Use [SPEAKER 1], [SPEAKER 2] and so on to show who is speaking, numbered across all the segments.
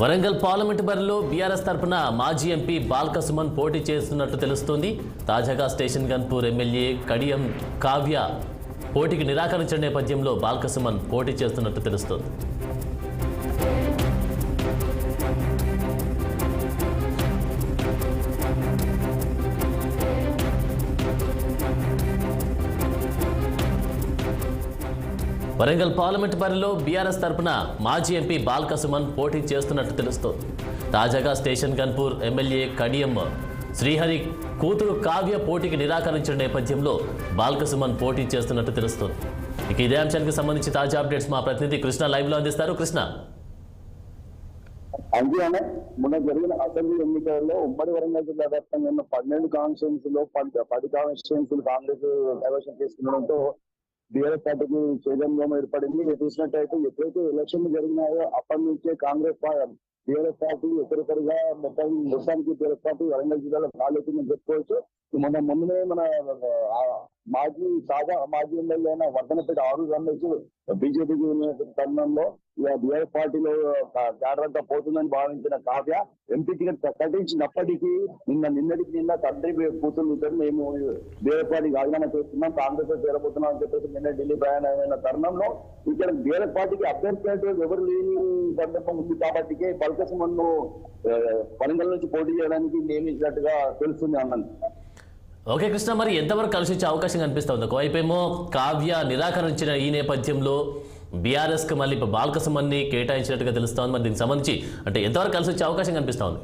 [SPEAKER 1] Warangal parliament బరిలో BRS తరపున మాజీ ఎంపీ బాల్క సుమన్ పోటీ చేస్తున్నట్లు తెలుస్తోంది. తాజాగా స్టేషన్ గన్పూర్ ఎమ్మెల్యే కడియం కావ్య పోటీకి నిరాకరించిన నేపథ్యంలో బాల్క సుమన్ పోటీ చేస్తున్నట్లు తెలుస్తోంది. వరంగల్ పార్లమెంటు బరిలో బీఆర్ఎస్ తరపున మాజీ ఎంపీ బాల్క సుమన్ పోటీ చేస్తున్నట్టు తెలుస్తోంది. తాజాగా స్టేషన్ గన్పూర్ ఎమ్మెల్యే కడియం శ్రీహరి కూతురు కావ్య పోటీకి నిరాకరించిన నేపథ్యంలో బాల్క సుమన్ పోటీ చేస్తున్నట్టు తెలుస్తోంది. ఇక ఇదే అంశానికి సంబంధించి తాజా అప్డేట్స్ మా ప్రతినిధి కృష్ణ లైవ్ లో అందిస్తారు. కృష్ణ,
[SPEAKER 2] అందులోనే మొన్న జరిగిన అసెంబ్లీ ఎన్నికల్లో ఉమ్మడి వరంగల్ జిల్లా వ్యాప్తంగా ఉన్న 12 కాన్స్టిట్యున్సీలు 10 కాన్స్టిట్యున్సీలు కాంగ్రెస్ కైవసం చేసుకునడంతో బీఆర్ఎస్ పార్టీకి చైతన్యం ఏర్పడింది. చూసినట్టయితే ఎప్పుడైతే ఎలక్షన్లు జరిగినాయో అప్పటి నుంచే బీఆర్ఎస్ పార్టీ ఒకరికొరిగా మొత్తానికి బీఆర్ఎస్ పార్టీ వరంగల్ జిల్లాలో రాలేదని చెప్పుకోవచ్చు. మొన్ననే మన మాజీ ఎమ్మెల్యే అయిన వర్ధనపేట ఆరు రమేష్ బీజేపీకి తరుణంలో బీఆర్ఎస్ పార్టీలో జాగ్రత్త పోతుందని భావించిన కావ్య ఎంపీ టికెట్ ప్రకటించినప్పటికీ నిన్న తండ్రి కూతురు మేము బీఆర్ఎస్ పార్టీకి రాజీనామా చేస్తున్నాం, కాంగ్రెస్ లో చేరబోతున్నాం అని చెప్పేసి నిన్న ఢిల్లీ ప్రయాణమైన తరుణంలో ఇక్కడ బీఆర్ఎస్ పార్టీకి అభ్యర్థి ఎవరు లేని సందర్భం ఉంది కాబట్టి బాల్క సుమన్ వరంగల్ నుంచి పోటీ చేయడానికి నియమించినట్టుగా తెలుస్తుంది అన్నాను.
[SPEAKER 1] ఓకే కృష్ణ, మరి ఎంతవరకు కలిసి వచ్చే అవకాశం కనిపిస్తా ఉంది? ఒకవైపేమో కావ్య నిరాకరించిన ఈ నేపథ్యంలో బీఆర్ఎస్కి మళ్ళీ బాల్క సుమన్ని కేటాయించినట్టుగా తెలుస్తా ఉంది. మరి దీనికి సంబంధించి అంటే ఎంతవరకు కలిసి వచ్చే అవకాశం కనిపిస్తా ఉంది?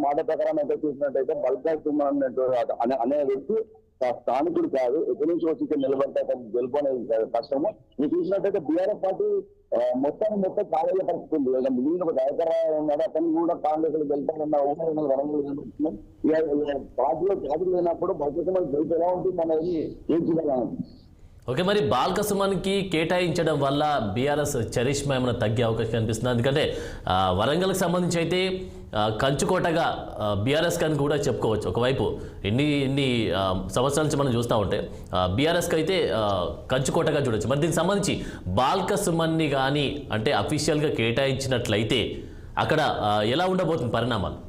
[SPEAKER 2] మాట ప్రకారం అయితే చూసినట్టయితే బాల్క సుమన్ అనే వ్యక్తి స్థానికుడు కాదు, ఎక్కడి నుంచి వచ్చి ఇక్కడ నిలబడితే గెలుపు అనేది కష్టము. మీరు చూసినట్టయితే బీఆర్ఎస్ పార్టీ మొత్తం కాలేజీ పరిస్థితి ఉంది. మిగిలిన ఒక దయకరావు ఉన్నాడు, అతను కూడా కాంగ్రెస్ లో గెలుపాలన్న వరంగల్ కనిపిస్తున్నాం. పార్టీలో జాతి లేనప్పుడు బాల్క సుమన్ గెలుపు ఎలా ఉంటుంది అనేది ఏం చూడాలి.
[SPEAKER 1] ఓకే, మరి బాల్క సుమన్కి కేటాయించడం వల్ల బీఆర్ఎస్ చరిష్మా ఏమైనా తగ్గే అవకాశం కనిపిస్తుంది? ఎందుకంటే వరంగల్కి సంబంధించి అయితే కంచుకోటగా బీఆర్ఎస్ అని కూడా చెప్పుకోవచ్చు. ఒకవైపు ఎన్ని సంవత్సరాల నుంచి మనం చూస్తూ ఉంటే బీఆర్ఎస్కి అయితే కంచుకోటగా చూడొచ్చు. మరి దీనికి సంబంధించి బాల్క సుమన్ని కానీ అంటే అఫీషియల్గా కేటాయించినట్లయితే అక్కడ ఎలా ఉండబోతుంది పరిణామాలు?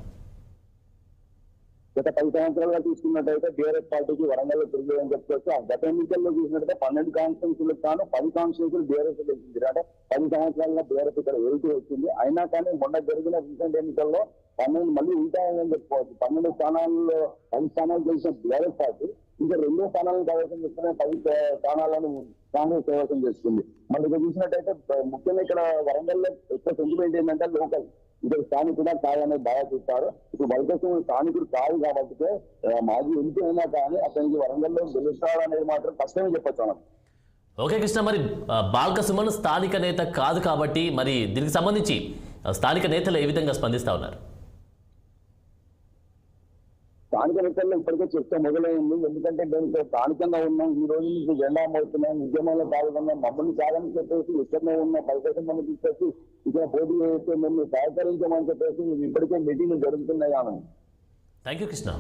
[SPEAKER 2] గత 10 సంవత్సరాలుగా చూసుకున్నట్టయితే బీఆర్ఎస్ పార్టీకి వరంగల్ లో తిరిగి అని చెప్పుకోవచ్చు. గత ఎన్నికల్లో చూసినట్టయితే 12 కాన్స్టిట్యున్సీలకు కాను 10 కాన్స్టిట్యున్సీలు బీఆర్ఎస్ గెలిచింది. అంటే 10 సంవత్సరాలుగా బీఆర్ఎస్ ఇక్కడ వెళ్తూ వచ్చింది. అయినా కానీ మొన్న జరిగిన రీసెంట్ ఎన్నికల్లో 12 మళ్ళీ ఉంటాయని చెప్పుకోవచ్చు. 12 స్థానాల్లో 10 స్థానాలు గెలిచిన బీఆర్ఎస్ పార్టీ ఇంకా 2 స్థానాలను కైవసం చేసుకునే 10 స్థానాలను కాంగ్రెస్ కైవసం చేసుకుంది. మళ్ళీ ఇక్కడ చూసినట్టయితే ముఖ్యంగా ఇక్కడ వరంగల్లో ఎక్కువ సెంటిమెంట్ ఏంటంటే లోకల్ ఇక్కడ స్థానికుడా కాదని బాగా చూస్తారు. ఇప్పుడు బాల్క సుమన్ స్థానికుడు కాదు కాబట్టి మాజీ ఎంపీ అయినా కానీ అతనికి వరంగల్లో గెలుస్తాడనేది మాత్రం కష్టమే చెప్పొచ్చు.
[SPEAKER 1] ఓకే కృష్ణ, మరి బాల్క సుమన్ స్థానిక నేత కాదు కాబట్టి మరి దీనికి సంబంధించి స్థానిక నేతలు ఏ విధంగా స్పందిస్తా ఉన్నారు?
[SPEAKER 2] స్థానిక నేతల్లో ఇప్పటికే చర్చ మొదలైంది. ఎందుకంటే మేము స్థానికంగా ఉన్నాం, ఈ రోజు నుంచి జెండా మోస్తున్నాం, ఉద్యమంలో పాల్గొన్నాం, మమ్మల్ని కాదని చెప్పేసి ఇక్కడనే ఉన్న పరిస్థితి మనం తీసుకొచ్చి ఇక్కడ పోటీ చేస్తే మేము సహకరించమని చెప్పేసి ఇప్పటికే మీటింగ్లు జరుగుతున్నాయి.
[SPEAKER 1] Thank you Krishna.